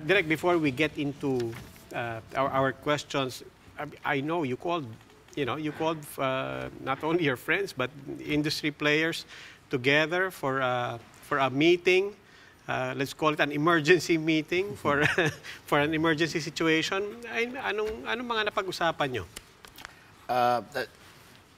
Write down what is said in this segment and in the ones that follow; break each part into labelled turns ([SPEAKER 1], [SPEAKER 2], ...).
[SPEAKER 1] Direk, before we get into our questions, I know you called, not only your friends but industry players together for a meeting. Let's call it an emergency meeting for for an emergency situation. Anong mga napag-usapan nyo?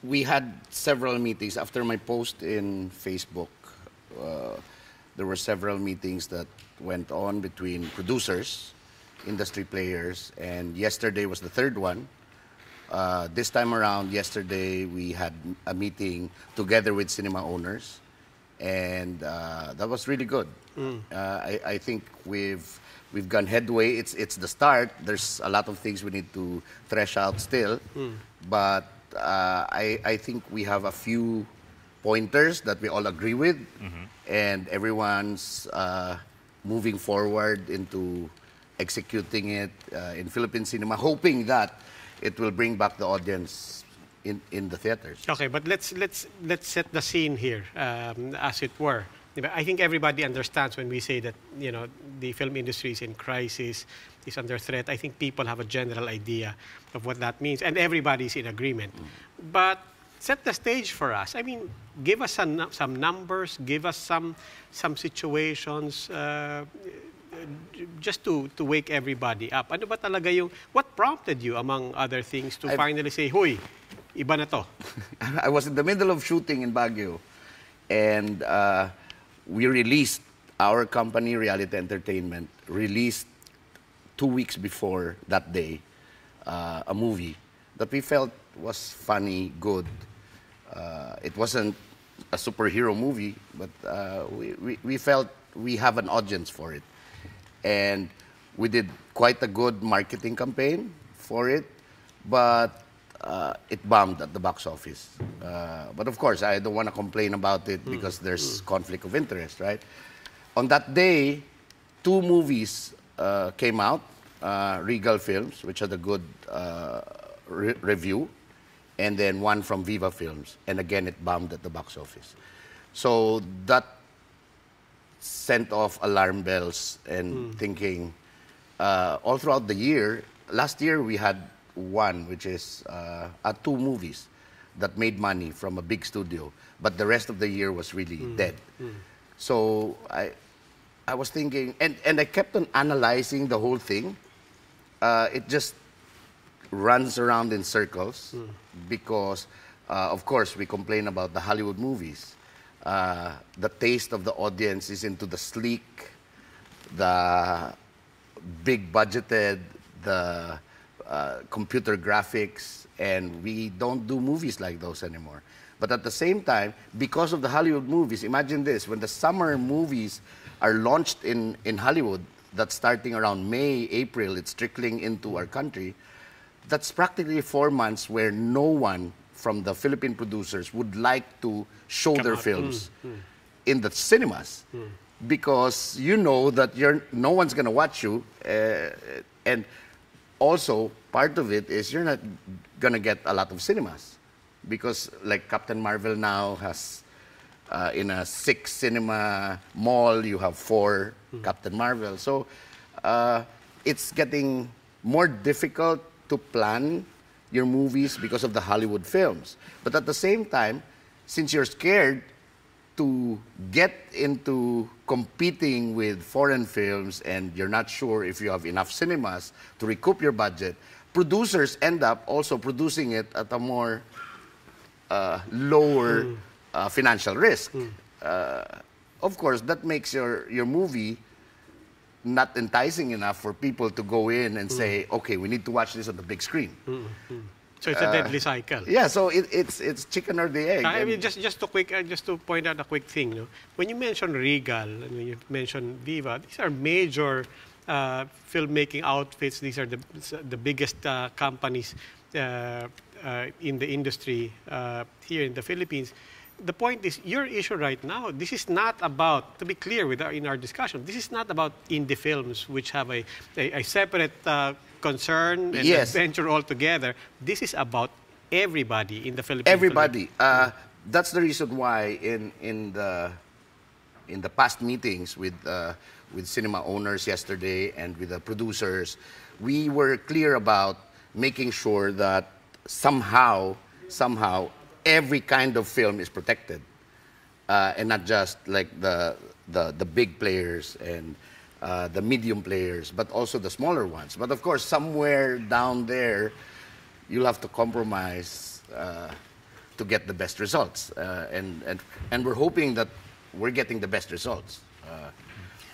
[SPEAKER 2] We had several meetings after my post in Facebook. There were several meetings that went on between producers, industry players, and yesterday was the third one. This time around, yesterday, we had a meeting together with cinema owners, and that was really good. I think we've gone headway. It's the start. There's a lot of things we need to thresh out still, but I think we have a few pointers that we all agree with, and everyone's moving forward into executing it in Philippine cinema, hoping that it will bring back the audience in the theaters.
[SPEAKER 1] Okay, but let's set the scene here, as it were. I think everybody understands when we say that the film industry is in crisis, is under threat. I think people have a general idea of what that means, and everybody's in agreement. But set the stage for us. I mean, give us some numbers, give us some situations, just to wake everybody up. Ano ba talaga what prompted you, among other things, to finally say, "Hoy, iba na to"?
[SPEAKER 2] I was in the middle of shooting in Baguio, and we released, our company, Reality Entertainment, released 2 weeks before that day a movie that we felt was funny, good. It wasn't a superhero movie, but we felt we have an audience for it. And we did quite a good marketing campaign for it, but it bombed at the box office. But of course, I don't want to complain about it because there's conflict of interest, right? On that day, 2 movies came out, Regal Films, which had a good review, and then one from Viva Films. And again, it bombed at the box office. So that sent off alarm bells and thinking, all throughout the year, last year we had one, which is 2 movies that made money from a big studio, but the rest of the year was really dead. So I was thinking, and I kept on analyzing the whole thing. It just runs around in circles because, of course, we complain about the Hollywood movies. The taste of the audience is into the sleek, the big budgeted, the computer graphics, and we don't do movies like those anymore. But at the same time, because of the Hollywood movies, imagine this, when the summer movies are launched in Hollywood, that's starting around May, April, it's trickling into our country, that's practically 4 months where no one from the Philippine producers would like to show their films in the cinemas because you know that no one's going to watch you, and also part of it is you're not going to get a lot of cinemas because like Captain Marvel now has in a 6 cinema mall you have 4 Captain Marvel, so it's getting more difficult to plan your movies because of the Hollywood films. But at the same time, since you're scared to get into competing with foreign films and you're not sure if you have enough cinemas to recoup your budget, producers end up also producing it at a more lower financial risk. Of course, that makes your movie not enticing enough for people to go in and say, okay, we need to watch this on the big screen.
[SPEAKER 1] So it's a deadly cycle.
[SPEAKER 2] Yeah, so it's chicken or the egg.
[SPEAKER 1] I mean, just to point out a quick thing. No? When you mention Regal and when you mention Viva, these are major filmmaking outfits. These are the biggest companies in the industry here in the Philippines. The point is, your issue right now, this is not about, to be clear in our discussion, this is not about indie films which have a separate concern and adventure altogether. This is about everybody in the Philippines.
[SPEAKER 2] Everybody. That's the reason why in the past meetings with with cinema owners yesterday and with the producers, we were clear about making sure that somehow every kind of film is protected, and not just like the big players and the medium players, but also the smaller ones. But of course, somewhere down there, you'll have to compromise to get the best results, and we're hoping that we're getting the best results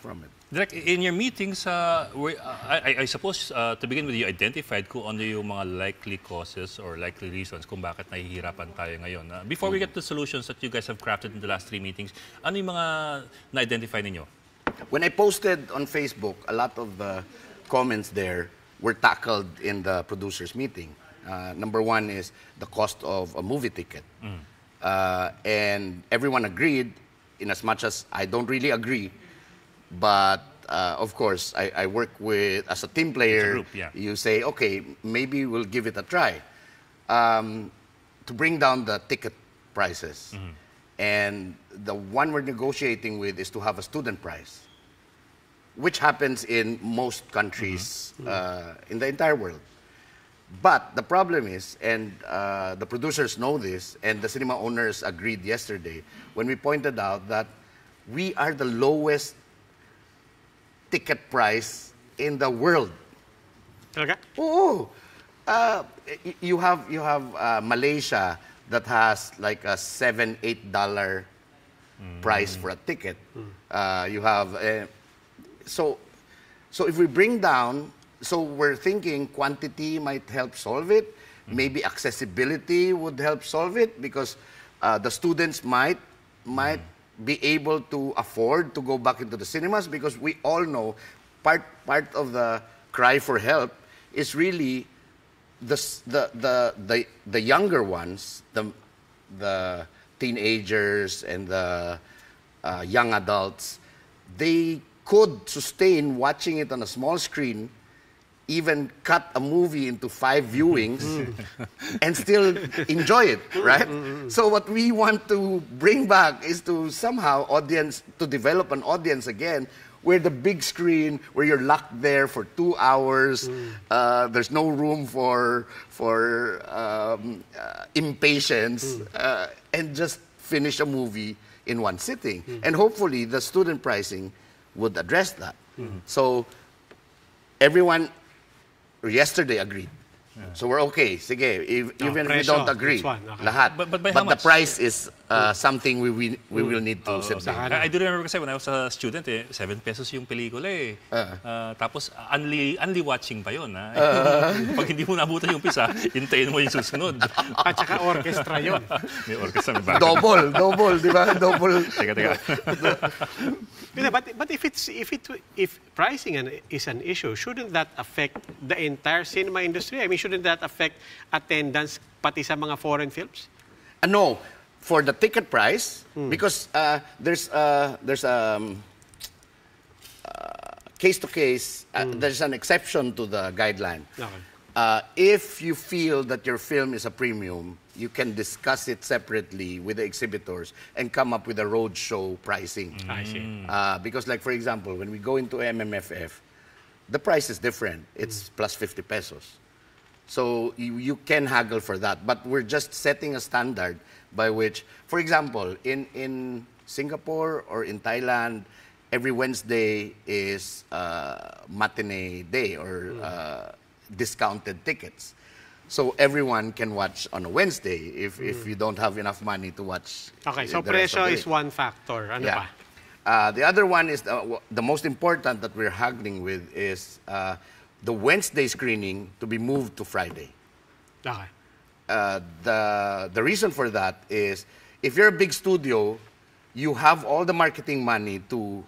[SPEAKER 2] from it.
[SPEAKER 3] Direk, in your meetings, I suppose to begin with, you identified kung ano yung mga likely causes or likely reasons kung bakit nahihirapan tayo ngayon. Before we get to solutions that you guys have crafted in the last 3 meetings, ano yung mga na-identify ninyo?
[SPEAKER 2] When I posted on Facebook, a lot of the comments there were tackled in the producers' meeting. Number one is the cost of a movie ticket. And everyone agreed, in as much as I don't really agree, but of course, I work with, as a team player,
[SPEAKER 3] group, yeah.
[SPEAKER 2] You say, okay, maybe we'll give it a try. To bring down the ticket prices. And the one we're negotiating with is to have a student price, which happens in most countries in the entire world. But the problem is, and the producers know this, and the cinema owners agreed yesterday, when we pointed out that we are the lowest ticket price in the world.
[SPEAKER 1] Okay.
[SPEAKER 2] Oh, you have Malaysia that has like a $7-8 price for a ticket. You have so if we bring down, so we're thinking quantity might help solve it. Maybe accessibility would help solve it, because the students might be able to afford to go back into the cinemas, because we all know part of the cry for help is really the younger ones, the teenagers and the young adults. They could sustain watching it on a small screen, even cut a movie into 5 viewings and still enjoy it, right? So what we want to bring back is to somehow develop an audience again, where the big screen, where you're locked there for 2 hours, there's no room for impatience, and just finish a movie in one sitting. And hopefully the student pricing would address that. So everyone yesterday agreed. So we're okay. Sige, even if we don't agree, lahat.
[SPEAKER 3] But by
[SPEAKER 2] but
[SPEAKER 3] how
[SPEAKER 2] the
[SPEAKER 3] much?
[SPEAKER 2] price is something we will need to sit down.
[SPEAKER 3] I do remember kasi when I was a student, 7 pesos yung pelikula eh. Tapos only watching pa yun. Pag hindi mo nabutan yung pisa, hintayin mo yung susunod.
[SPEAKER 1] At saka orchestra yun.
[SPEAKER 3] May orchestra, may backup.
[SPEAKER 2] Double, di ba? Double.
[SPEAKER 3] Teka.
[SPEAKER 1] But if pricing is an issue, shouldn't that affect the entire cinema industry? I mean, shouldn't that affect attendance pati sa mga foreign films?
[SPEAKER 2] No, for the ticket price, because there's case to case. There's an exception to the guideline.
[SPEAKER 1] Okay.
[SPEAKER 2] If you feel that your film is a premium, you can discuss it separately with the exhibitors and come up with a roadshow pricing.
[SPEAKER 1] I see.
[SPEAKER 2] Because, like, for example, when we go into MMFF, the price is different. It's plus 50 pesos. So you can haggle for that. But we're just setting a standard by which, for example, in Singapore or in Thailand, every Wednesday is matinee day or discounted tickets. So everyone can watch on a Wednesday if you don't have enough money to watch.
[SPEAKER 1] Okay, so
[SPEAKER 2] the rest of
[SPEAKER 1] presyo
[SPEAKER 2] the
[SPEAKER 1] is
[SPEAKER 2] week.
[SPEAKER 1] one factor. Ano
[SPEAKER 2] Yeah.
[SPEAKER 1] pa?
[SPEAKER 2] The other one is the most important that we're haggling with is the Wednesday screening to be moved to Friday.
[SPEAKER 1] Okay.
[SPEAKER 2] The reason for that is if you're a big studio, you have all the marketing money to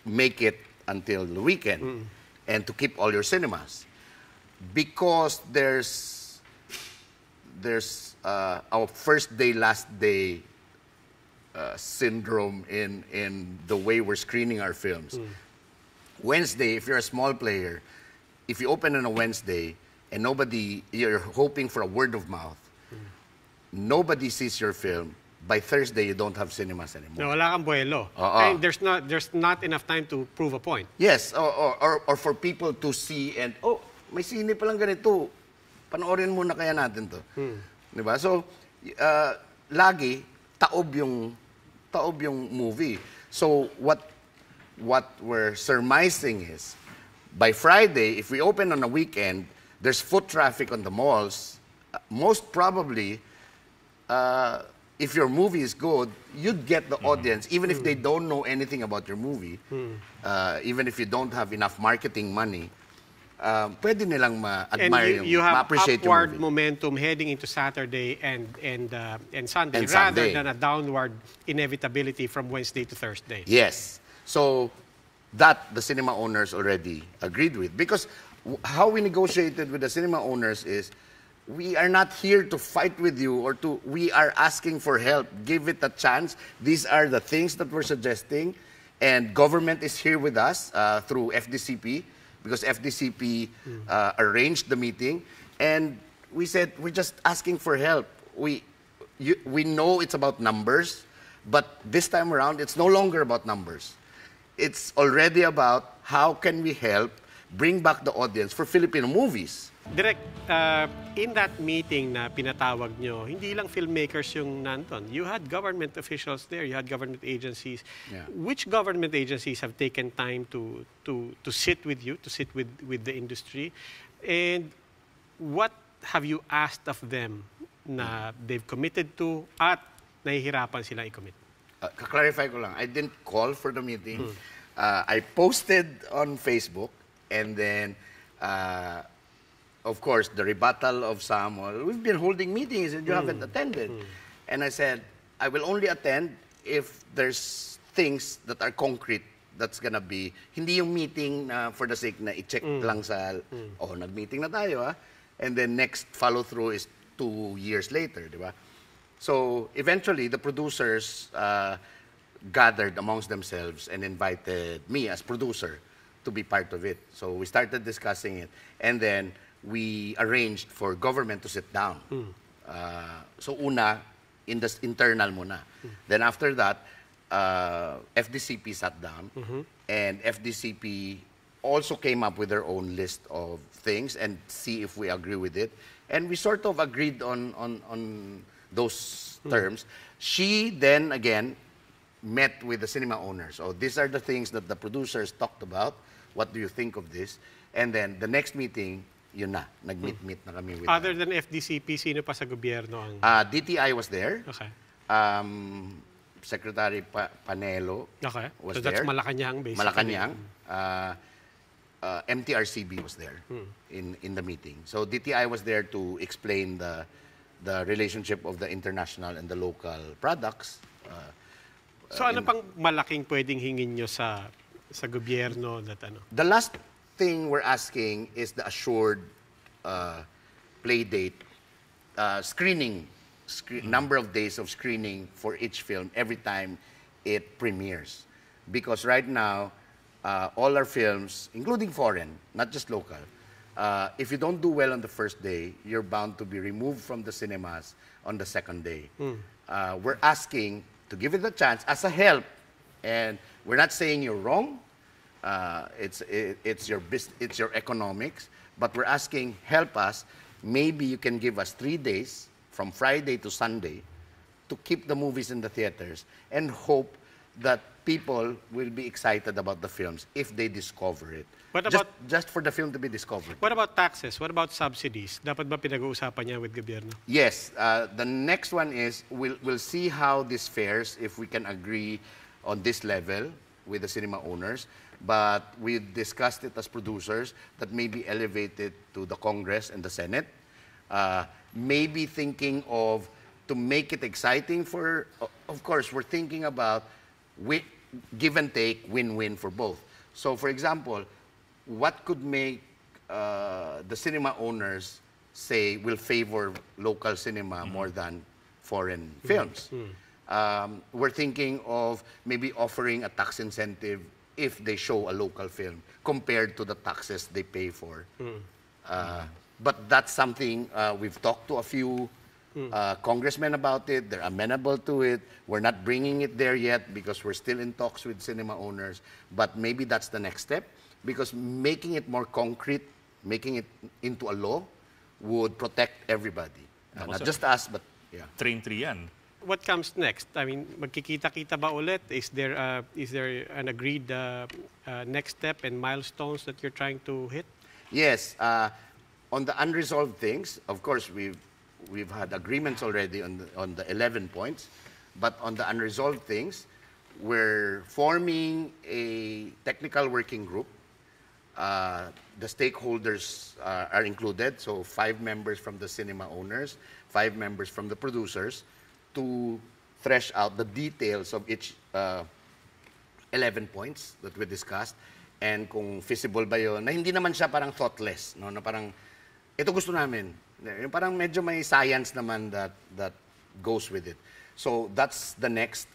[SPEAKER 2] make it until the weekend and to keep all your cinemas. Because there's our first day, last day syndrome in the way we're screening our films. Wednesday, if you're a small player, if you open on a Wednesday and you're hoping for a word of mouth, nobody sees your film, by Thursday, you don't have cinemas anymore.
[SPEAKER 1] No, wala kang buwelo.
[SPEAKER 2] Oo.
[SPEAKER 1] And there's not enough time to prove a point.
[SPEAKER 2] Yes, or for people to see and, oh, may sine palang ganito. Panoorin muna kaya natin to. Diba? So, lagi, taob yung movie. So, what we're surmising is, by Friday, if we open on a weekend, there's foot traffic on the malls. Most probably, if your movie is good, you'd get the audience, even if they don't know anything about your movie, even if you don't have enough marketing money, pwede nilang ma-admire
[SPEAKER 1] And you have
[SPEAKER 2] ma-appreciate yung
[SPEAKER 1] upward
[SPEAKER 2] movie.
[SPEAKER 1] momentum heading into Saturday and Sunday,
[SPEAKER 2] And
[SPEAKER 1] rather
[SPEAKER 2] Sunday.
[SPEAKER 1] than a downward inevitability from Wednesday to Thursday.
[SPEAKER 2] Yes. So, that the cinema owners already agreed with. Because how we negotiated with the cinema owners is, we are not here to fight with you we are asking for help. Give it a chance. These are the things that we're suggesting. And government is here with us through FDCP, because FDCP arranged the meeting. And we said, we're just asking for help. We know it's about numbers, but this time around, it's no longer about numbers. It's already about how can we help bring back the audience for Filipino movies.
[SPEAKER 1] Direk, in that meeting na pinatawag nyo, hindi lang filmmakers yung nandun. You had government officials there, you had government agencies.
[SPEAKER 2] Yeah.
[SPEAKER 1] Which government agencies have taken time to sit with you, to sit with the industry? And what have you asked of them na they've committed to at nahihirapan sila i-commit?
[SPEAKER 2] Clarify ko lang, I didn't call for the meeting. I posted on Facebook, and then, of course, the rebuttal of Samuel, we've been holding meetings and you haven't attended. And I said, I will only attend if there's things that are concrete that's gonna be, hindi yung meeting for the sake na i-check lang sa, nag-meeting na tayo, and then next follow-through is 2 years later, di ba? So eventually, the producers gathered amongst themselves and invited me as producer to be part of it. So we started discussing it, and then we arranged for government to sit down. So una, internal muna. Then after that, FDCP sat down, and FDCP also came up with their own list of things and see if we agree with it. And we sort of agreed on those terms. She then again met with the cinema owners. So these are the things that the producers talked about. What do you think of this? And then the next meeting, yun na, nag-meet na kami with
[SPEAKER 1] Other than FDCP, sino pa sa gobyerno ang...
[SPEAKER 2] DTI was there.
[SPEAKER 1] Okay.
[SPEAKER 2] Secretary Panelo
[SPEAKER 1] Okay.
[SPEAKER 2] was
[SPEAKER 1] So that's
[SPEAKER 2] there.
[SPEAKER 1] Malacanang, basically.
[SPEAKER 2] Malacanang. MTRCB was there in the meeting. So DTI was there to explain the relationship of the international and the local products.
[SPEAKER 1] So ano pang malaking pwedeng hingin nyo sa gobyerno that ano?
[SPEAKER 2] The last thing we're asking is the assured play date, screening, number of days of screening for each film every time it premieres. Because right now, all our films, including foreign, not just local, if you don't do well on the first day, you're bound to be removed from the cinemas on the second day. We're asking to give it a chance as a help, and we're not saying you're wrong. It's your economics, but we're asking, help us. Maybe you can give us 3 days from Friday to Sunday to keep the movies in the theaters and hope that people will be excited about the films if they discover it.
[SPEAKER 1] What about-
[SPEAKER 2] just for the film to be discovered?
[SPEAKER 1] What about taxes? What about subsidies? Dapat ba pinag-uusapan niya with gobyerno?
[SPEAKER 2] Yes. The next one is we'll see how this fares if we can agree on this level with the cinema owners. But we discussed it as producers that maybe elevate it to the Congress and the Senate. Maybe thinking of to make it exciting for, of course, we're thinking about give and take, win-win for both. So, for example, what could make the cinema owners say will favor local cinema more than foreign films? We're thinking of maybe offering a tax incentive if they show a local film compared to the taxes they pay for. But that's something we've talked to a few congressmen about it. They're amenable to it. We're not bringing it there yet because we're still in talks with cinema owners. But maybe that's the next step, because making it more concrete, making it into a law, would protect everybody. Not just us, but yeah.
[SPEAKER 3] Train 3 yan.
[SPEAKER 1] What comes next? I mean, magkikita-kita ba ulit? Is there an agreed next step and milestones that you're trying to hit?
[SPEAKER 2] Yes. On the unresolved things, of course, we've had agreements already on the 11 points. But on the unresolved things, we're forming a technical working group. The stakeholders are included, so 5 members from the cinema owners, 5 members from the producers, to thresh out the details of each 11 points that we discussed, and kung feasible ba yun, na hindi naman siya parang thoughtless, no? Na parang, ito gusto namin. Yung parang medyo may science naman that goes with it. So that's the next.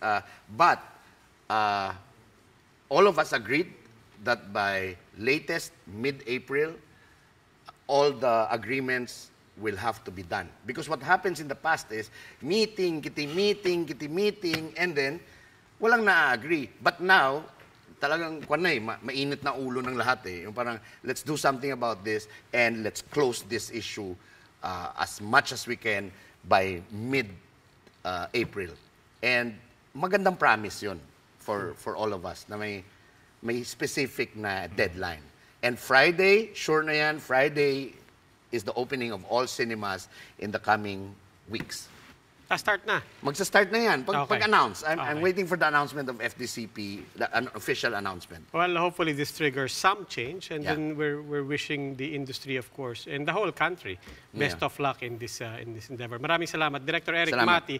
[SPEAKER 2] But all of us agreed that by latest mid-April, all the agreements will have to be done. Because what happens in the past is meeting, and then walang na-agree. But now, talagang mainit na ulo ng lahat eh. Yung parang, let's do something about this and let's close this issue as much as we can by mid-April. And magandang promise yun for all of us na may specific na deadline. And Friday, sure na yan, Friday is the opening of all cinemas in the coming weeks.
[SPEAKER 1] Start na.
[SPEAKER 2] Magsa-start na yan.
[SPEAKER 1] Okay.
[SPEAKER 2] Pag-announce. I'm
[SPEAKER 1] Okay.
[SPEAKER 2] waiting for the announcement of FDCP, an official announcement.
[SPEAKER 1] Well, hopefully this triggers some change, and
[SPEAKER 2] Yeah.
[SPEAKER 1] then we're wishing the industry, of course, and the whole country best
[SPEAKER 2] Yeah.
[SPEAKER 1] of luck in this endeavor. Maraming salamat, Director Erik
[SPEAKER 2] Salamat.
[SPEAKER 1] Matti.